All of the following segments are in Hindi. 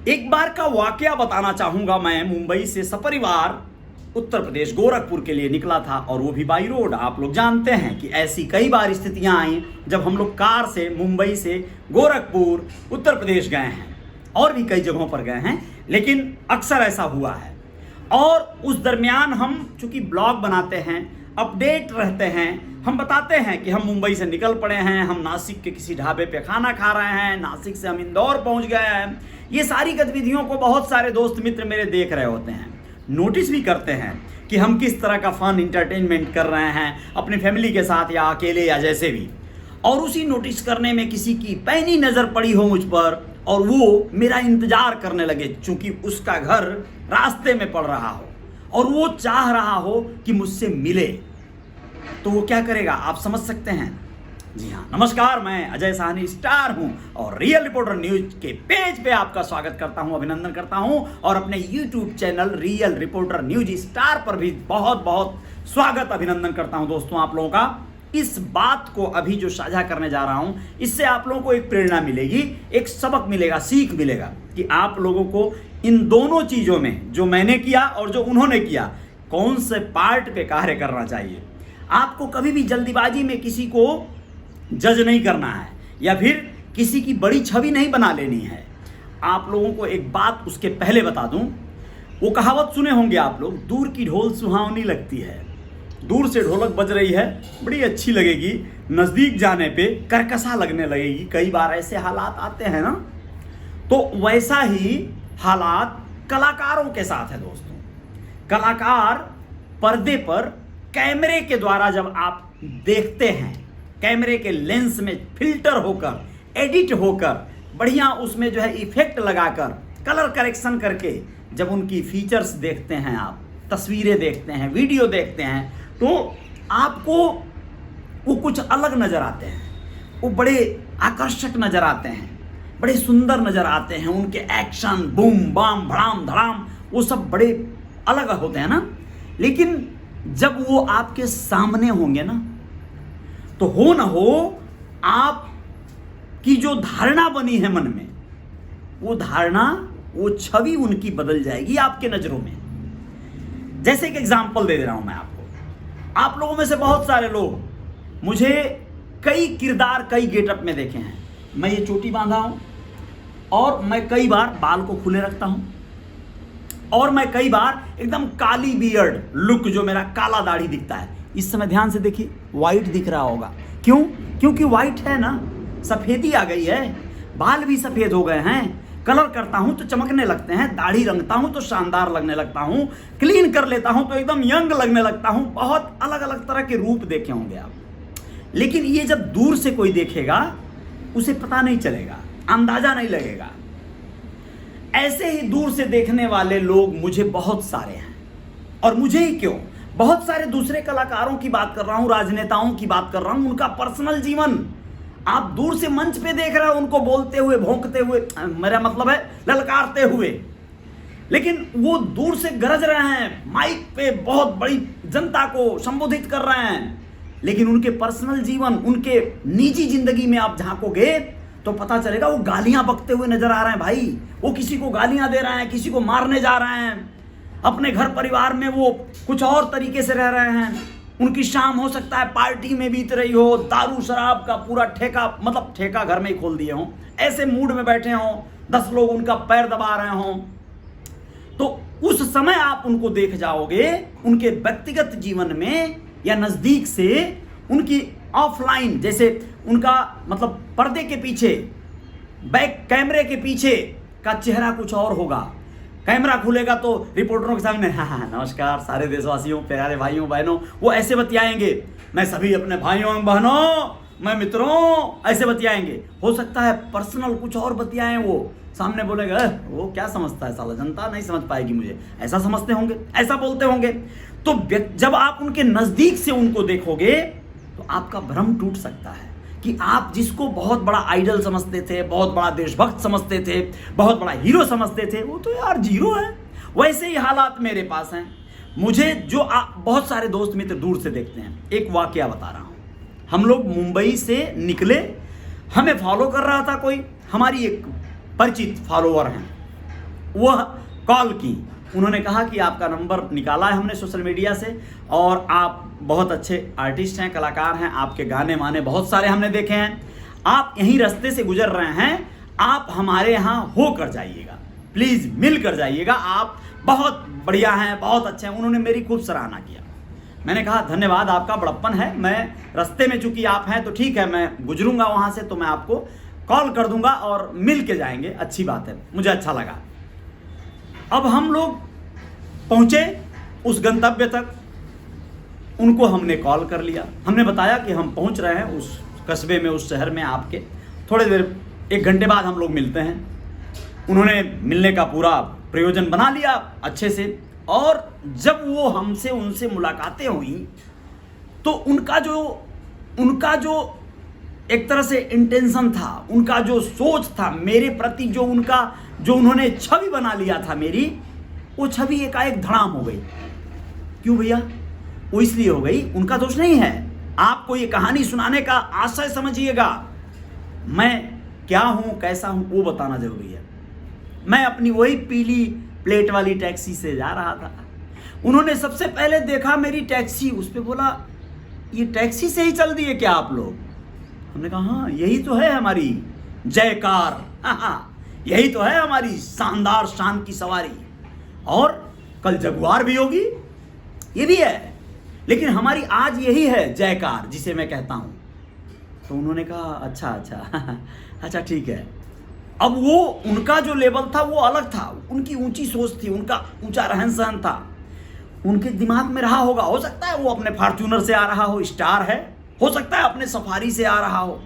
एक बार का वाकया बताना चाहूंगा। मैं मुंबई से सपरिवार उत्तर प्रदेश गोरखपुर के लिए निकला था, और वो भी बाई रोड। आप लोग जानते हैं कि ऐसी कई बार स्थितियां आई जब हम लोग कार से मुंबई से गोरखपुर उत्तर प्रदेश गए हैं, और भी कई जगहों पर गए हैं, लेकिन अक्सर ऐसा हुआ है। और उस दरमियान हम चूंकि ब्लॉग बनाते हैं, अपडेट रहते हैं, हम बताते हैं कि हम मुंबई से निकल पड़े हैं, हम नासिक के किसी ढाबे पे खाना खा रहे हैं, नासिक से हम इंदौर पहुंच गए हैं। ये सारी गतिविधियों को बहुत सारे दोस्त मित्र मेरे देख रहे होते हैं, नोटिस भी करते हैं कि हम किस तरह का फन इंटरटेनमेंट कर रहे हैं अपनी फैमिली के साथ या अकेले या जैसे भी। और उसी नोटिस करने में किसी की पैनी नज़र पड़ी हो मुझ पर, और वो मेरा इंतजार करने लगे, चूंकि उसका घर रास्ते में पड़ रहा हो और वो चाह रहा हो कि मुझसे मिले। तो वो क्या करेगा आप समझ सकते हैं। जी हाँ, नमस्कार, मैं अजय साहनी स्टार हूं और रियल रिपोर्टर न्यूज के पेज पे आपका स्वागत करता हूं, अभिनंदन करता हूं। और अपने YouTube channel real reporter news star पर भी बहुत बहुत स्वागत, अभिनंदन करता हूं दोस्तों आप लोगों का। इस बात को अभी जो साझा करने जा रहा हूं, इससे आप लोगों को एक प्रेरणा मिलेगी, एक सबक मिलेगा, सीख मिलेगा कि आप लोगों को इन दोनों चीजों में, जो मैंने किया और जो उन्होंने किया, कौन से पार्ट पे कार्य करना चाहिए। आपको कभी भी जल्दीबाजी में किसी को जज नहीं करना है, या फिर किसी की बड़ी छवि नहीं बना लेनी है। आप लोगों को एक बात उसके पहले बता दूं, वो कहावत सुने होंगे आप लोग, दूर की ढोल सुहावनी लगती है। दूर से ढोलक बज रही है, बड़ी अच्छी लगेगी, नजदीक जाने पे करकसा लगने लगेगी। कई बार ऐसे हालात आते हैं ना। तो वैसा ही हालात कलाकारों के साथ है दोस्तों। कलाकार पर्दे पर कैमरे के द्वारा जब आप देखते हैं, कैमरे के लेंस में फिल्टर होकर, एडिट होकर, बढ़िया उसमें जो है इफेक्ट लगाकर, कलर करेक्शन करके जब उनकी फीचर्स देखते हैं, आप तस्वीरें देखते हैं, वीडियो देखते हैं, तो आपको वो कुछ अलग नज़र आते हैं। वो बड़े आकर्षक नज़र आते हैं, बड़े सुंदर नज़र आते हैं। उनके एक्शन, बूम बाम भड़ाम धड़ाम, वो सब बड़े अलग होते हैं ना। लेकिन जब वो आपके सामने होंगे ना, तो हो ना हो आप की जो धारणा बनी है मन में, वो धारणा, वो छवि उनकी बदल जाएगी आपके नज़रों में। जैसे एक एग्जाम्पल दे रहा हूं मैं आपको। आप लोगों में से बहुत सारे लोग मुझे कई किरदार, कई गेटअप में देखे हैं। मैं ये चोटी बांधा हूं, और मैं कई बार बाल को खुले रखता हूं, और मैं कई बार एकदम काली बियर्ड लुक, जो मेरा काला दाढ़ी दिखता है। इस समय ध्यान से देखिए, वाइट दिख रहा होगा। क्यों? क्योंकि वाइट है ना, सफेदी आ गई है, बाल भी सफेद हो गए हैं। कलर करता हूं तो चमकने लगते हैं, दाढ़ी रंगता हूं तो शानदार लगने लगता हूं, क्लीन कर लेता हूं तो एकदम यंग लगने लगता हूं। बहुत अलग अलग तरह के रूप देखे होंगे आप। लेकिन ये जब दूर से कोई देखेगा, उसे पता नहीं चलेगा, अंदाजा नहीं लगेगा। ऐसे ही दूर से देखने वाले लोग मुझे बहुत सारे हैं। और मुझे ही क्यों, बहुत सारे दूसरे कलाकारों की बात कर रहा हूं, राजनेताओं की बात कर रहा हूं। उनका पर्सनल जीवन आप दूर से मंच पे देख रहे हो, उनको बोलते हुए, भौंकते हुए, मेरा मतलब है ललकारते हुए, लेकिन वो दूर से गरज रहे हैं, माइक पे बहुत बड़ी जनता को संबोधित कर रहे हैं। लेकिन उनके पर्सनल जीवन, उनके निजी जिंदगी में आप झांकोगे तो पता चलेगा वो गालियां बकते हुए नजर आ रहे हैं। भाई, वो किसी को गालियां दे रहे हैं, किसी को मारने जा रहे हैं, अपने घर परिवार में वो कुछ और तरीके से रह रहे हैं। उनकी शाम हो सकता है पार्टी में बीत रही हो, दारू शराब का पूरा ठेका, मतलब ठेका घर में ही खोल दिए हों, ऐसे मूड में बैठे हों, 10 लोग उनका पैर दबा रहे हों। तो उस समय आप उनको देख जाओगे, उनके व्यक्तिगत जीवन में या नजदीक से, उनकी ऑफलाइन, जैसे उनका मतलब पर्दे के पीछे, बैक कैमरे के पीछे का चेहरा कुछ और होगा। कैमरा खुलेगा तो रिपोर्टरों के सामने हाँ नमस्कार सारे देशवासियों, प्यारे भाइयों बहनों, वो ऐसे बतियाएंगे। मैं सभी अपने भाइयों बहनों, मैं मित्रों, ऐसे बतियाएंगे। हो सकता है पर्सनल कुछ और बतियाएं, वो सामने बोलेगा वो क्या समझता है साला, जनता नहीं समझ पाएगी मुझे, ऐसा समझते होंगे, ऐसा बोलते होंगे। तो जब आप उनके नजदीक से उनको देखोगे तो आपका भ्रम टूट सकता है कि आप जिसको बहुत बड़ा आइडल समझते थे, बहुत बड़ा देशभक्त समझते थे, बहुत बड़ा हीरो समझते थे, वो तो यार जीरो है। वैसे ही हालात मेरे पास हैं। मुझे जो बहुत सारे दोस्त मित्र दूर से देखते हैं। एक वाकया बता रहा हूं। हम लोग मुंबई से निकले, हमें फॉलो कर रहा था कोई, हमारी एक परिचित फॉलोअर हैं, वह कॉल की। उन्होंने कहा कि आपका नंबर निकाला है हमने सोशल मीडिया से और आप बहुत अच्छे आर्टिस्ट हैं, कलाकार हैं, आपके गाने वाने बहुत सारे हमने देखे हैं, आप यहीं रास्ते से गुजर रहे हैं, आप हमारे यहाँ होकर जाइएगा, प्लीज़ मिल कर जाइएगा, आप बहुत बढ़िया हैं, बहुत अच्छे हैं। उन्होंने मेरी खूब सराहना किया। मैंने कहा धन्यवाद, आपका बड़प्पन है, मैं रास्ते में चूंकि आप हैं तो ठीक है, मैं गुजरूंगा वहाँ से तो मैं आपको कॉल कर दूंगा और मिल के जाएंगे, अच्छी बात है, मुझे अच्छा लगा। अब हम लोग पहुँचे उस गंतव्य तक, उनको हमने कॉल कर लिया, हमने बताया कि हम पहुँच रहे हैं उस कस्बे में, उस शहर में, आपके थोड़ी देर 1 घंटे बाद हम लोग मिलते हैं। उन्होंने मिलने का पूरा प्रयोजन बना लिया अच्छे से, और जब वो हमसे उनसे मुलाकातें हुई तो उनका जो एक तरह से इंटेंशन था, उनका जो सोच था मेरे प्रति, जो उन्होंने छवि बना लिया था मेरी, वो छवि एकाएक धड़ाम हो गई। क्यों भैया? वो इसलिए हो गई, उनका दोष नहीं है, आपको ये कहानी सुनाने का आशय समझिएगा, मैं क्या हूं कैसा हूं वो बताना जरूरी है। मैं अपनी वही पीली प्लेट वाली टैक्सी से जा रहा था, उन्होंने सबसे पहले देखा मेरी टैक्सी, उस पर बोला ये टैक्सी से ही चल दिए क्या आप लोग? हमने कहा हाँ, यही तो है हमारी जयकार, यही तो है हमारी शानदार शान की सवारी, और कल जगुआर भी होगी, ये भी है, लेकिन हमारी आज यही है जयकार जिसे मैं कहता हूं। तो उन्होंने कहा अच्छा ठीक है। अब वो उनका जो लेवल था वो अलग था, उनकी ऊंची सोच थी, उनका ऊंचा रहन सहन था, उनके दिमाग में रहा होगा, हो सकता है वो अपने फॉर्च्यूनर से आ रहा हो, स्टार है, हो सकता है अपने सफारी से आ रहा हो,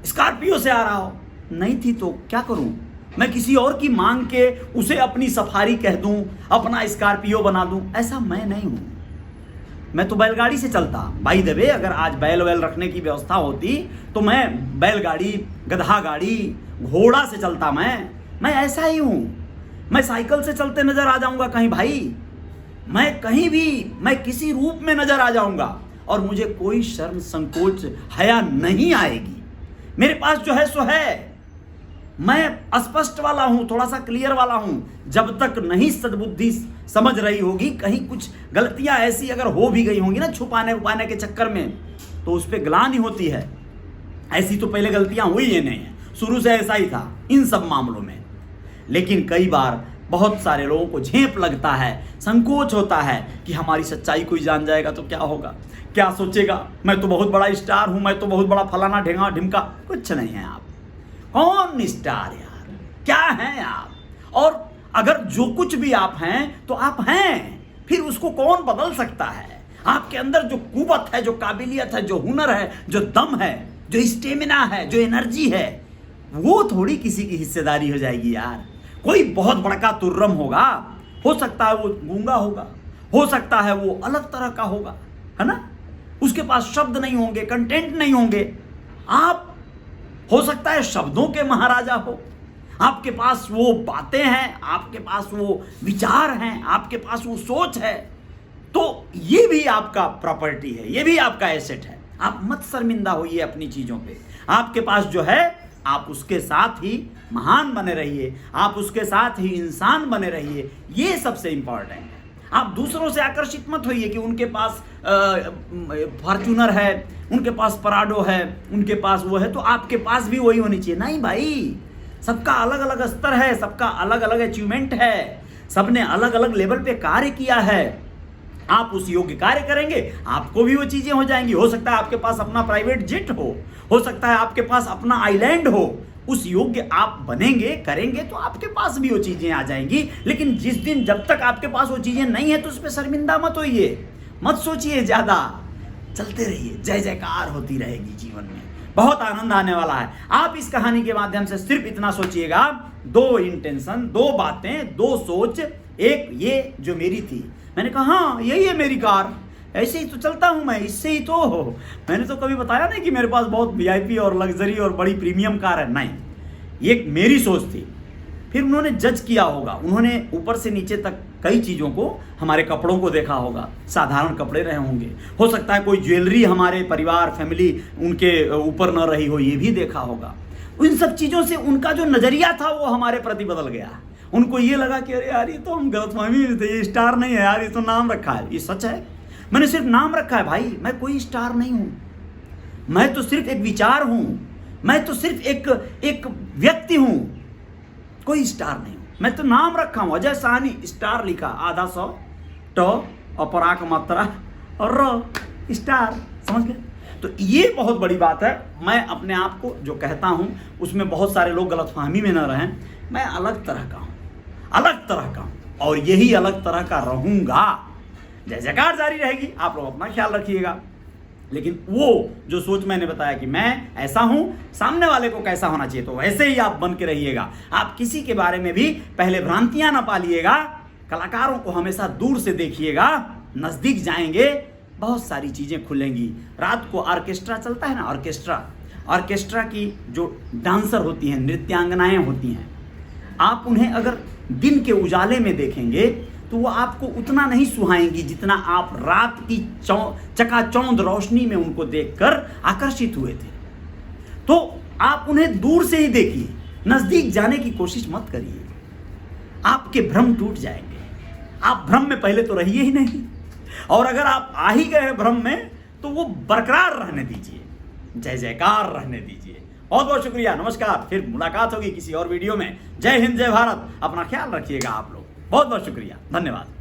स्कॉर्पियो से आ रहा हो, नहीं थी तो क्या करूं, मैं किसी और की मांग के उसे अपनी सफारी कह दूं, अपना स्कॉर्पियो बना दूं, ऐसा मैं नहीं हूं। मैं तो बैलगाड़ी से चलता, भाई दबे, अगर आज बैल वैल रखने की व्यवस्था होती तो मैं बैलगाड़ी, गधा गाड़ी, घोड़ा से चलता, मैं ऐसा ही हूं। मैं साइकिल से चलते नजर आ जाऊंगा कहीं भाई, मैं कहीं भी, मैं किसी रूप में नजर आ जाऊंगा और मुझे कोई शर्म संकोच हया नहीं आएगी। मेरे पास जो है सो है, मैं स्पष्ट वाला हूं, थोड़ा सा क्लियर वाला हूं। जब तक नहीं सद्बुद्धि समझ रही होगी, कहीं कुछ गलतियां ऐसी अगर हो भी गई होंगी ना छुपाने उपाने के चक्कर में, तो उस पर ग्लानि होती है। ऐसी तो पहले गलतियां हुई ही नहीं है, शुरू से ऐसा ही था इन सब मामलों में। लेकिन कई बार बहुत सारे लोगों को झेप लगता है, संकोच होता है कि हमारी सच्चाई कोई जान जाएगा तो क्या होगा, क्या सोचेगा, मैं तो बहुत बड़ा स्टार हूं, मैं तो बहुत बड़ा फलाना ढेंगा ढिमका। कुछ नहीं है आप, कौन स्टार यार, क्या हैं आप? और अगर जो कुछ भी आप हैं तो आप हैं, फिर उसको कौन बदल सकता है? आपके अंदर जो कुवत है, जो काबिलियत है, जो हुनर है, जो दम है, जो स्टेमिना है, जो एनर्जी है, वो थोड़ी किसी की हिस्सेदारी हो जाएगी यार। कोई बहुत बड़का तुर्रम होगा, हो सकता है वो गूंगा होगा, हो सकता है वो अलग तरह का होगा, है ना, उसके पास शब्द नहीं होंगे, कंटेंट नहीं होंगे। आप हो सकता है शब्दों के महाराजा हो, आपके पास वो बातें हैं, आपके पास वो विचार हैं, आपके पास वो सोच है, तो ये भी आपका प्रॉपर्टी है, ये भी आपका एसेट है। आप मत शर्मिंदा होइए अपनी चीजों पे, आपके पास जो है आप उसके साथ ही महान बने रहिए, आप उसके साथ ही इंसान बने रहिए, ये सबसे इंपॉर्टेंट है। आप दूसरों से आकर्षित मत होइए कि उनके पास फॉर्च्यूनर है, उनके पास पराडो है, उनके पास वो है तो आपके पास भी वही होनी चाहिए। नहीं भाई, सबका अलग अलग स्तर है, सबका अलग अलग अचीवमेंट है, सबने अलग अलग लेवल पे कार्य किया है। आप उस योग्य कार्य करेंगे, आपको भी वो चीजें हो जाएंगी। हो सकता है आपके पास अपना प्राइवेट जेट हो सकता है आपके पास अपना आइलैंड हो, उस योग्य आप बनेंगे, करेंगे तो आपके पास भी वो चीजें आ जाएंगी। लेकिन जिस दिन जब तक आपके पास वो चीजें नहीं है तो उस पर शर्मिंदा मत होइए, मत सोचिए ज्यादा, चलते रहिए, जय जयकार होती रहेगी जीवन में, बहुत आनंद आने वाला है। आप इस कहानी के माध्यम से सिर्फ इतना सोचिएगा, 2 इंटेंशन, 2 बातें, 2 सोच। एक ये जो मेरी थी, मैंने कहा हाँ यही है मेरी कार, ऐसे ही तो चलता हूं मैं, इससे ही तो मैंने तो कभी बताया नहीं कि मेरे पास बहुत वीआईपी और लग्जरी और बड़ी प्रीमियम कार है, नहीं, ये मेरी सोच थी। फिर उन्होंने जज किया होगा, उन्होंने ऊपर से नीचे तक कई चीज़ों को, हमारे कपड़ों को देखा होगा, साधारण कपड़े रहे होंगे, हो सकता है कोई ज्वेलरी हमारे परिवार फैमिली उनके ऊपर न रही हो, ये भी देखा होगा। उन सब चीज़ों से उनका जो नज़रिया था वो हमारे प्रति बदल गया। उनको ये लगा कि अरे यार ये तो हम गलतफहमी में थे, ये स्टार नहीं है यार, ये तो नाम रखा है। ये सच है, मैंने सिर्फ नाम रखा है भाई, मैं कोई स्टार नहीं हूँ, मैं तो सिर्फ एक विचार हूँ, मैं तो सिर्फ एक व्यक्ति हूँ, कोई स्टार नहीं हूँ। मैं तो नाम रखा हूँ अजय साहनी, स्टार लिखा आधा सौ ट और पराक मात्रा और र स्टार, समझ गए। तो ये बहुत बड़ी बात है। मैं अपने आप को जो कहता हूँ उसमें बहुत सारे लोग गलतफहमी में न रहें। मैं अलग तरह का हूँ, अलग तरह का हूँ, और यही अलग तरह का रहूँगा। जय जयकार जारी रहेगी, आप लोग अपना ख्याल रखिएगा। लेकिन वो जो सोच मैंने बताया कि मैं ऐसा हूं, सामने वाले को कैसा होना चाहिए, तो वैसे ही आप बन के रहिएगा। आप किसी के बारे में भी पहले भ्रांतियां ना पालिएगा। कलाकारों को हमेशा दूर से देखिएगा, नजदीक जाएंगे बहुत सारी चीजें खुलेंगी। रात को ऑर्केस्ट्रा चलता है ना, ऑर्केस्ट्रा की जो डांसर होती हैं, नृत्यांगनाएं होती हैं, आप उन्हें अगर दिन के उजाले में देखेंगे तो वो आपको उतना नहीं सुहाएंगी जितना आप रात की चकाचौंध रोशनी में उनको देखकर आकर्षित हुए थे। तो आप उन्हें दूर से ही देखिए, नजदीक जाने की कोशिश मत करिए, आपके भ्रम टूट जाएंगे। आप भ्रम में पहले तो रहिए ही नहीं, और अगर आप आ ही गए भ्रम में तो वो बरकरार रहने दीजिए, जय जयकार रहने दीजिए। बहुत बहुत शुक्रिया, नमस्कार, फिर मुलाकात होगी किसी और वीडियो में। जय हिंद, जय भारत, अपना ख्याल रखिएगा आप लोग। बहुत बहुत शुक्रिया, धन्यवाद।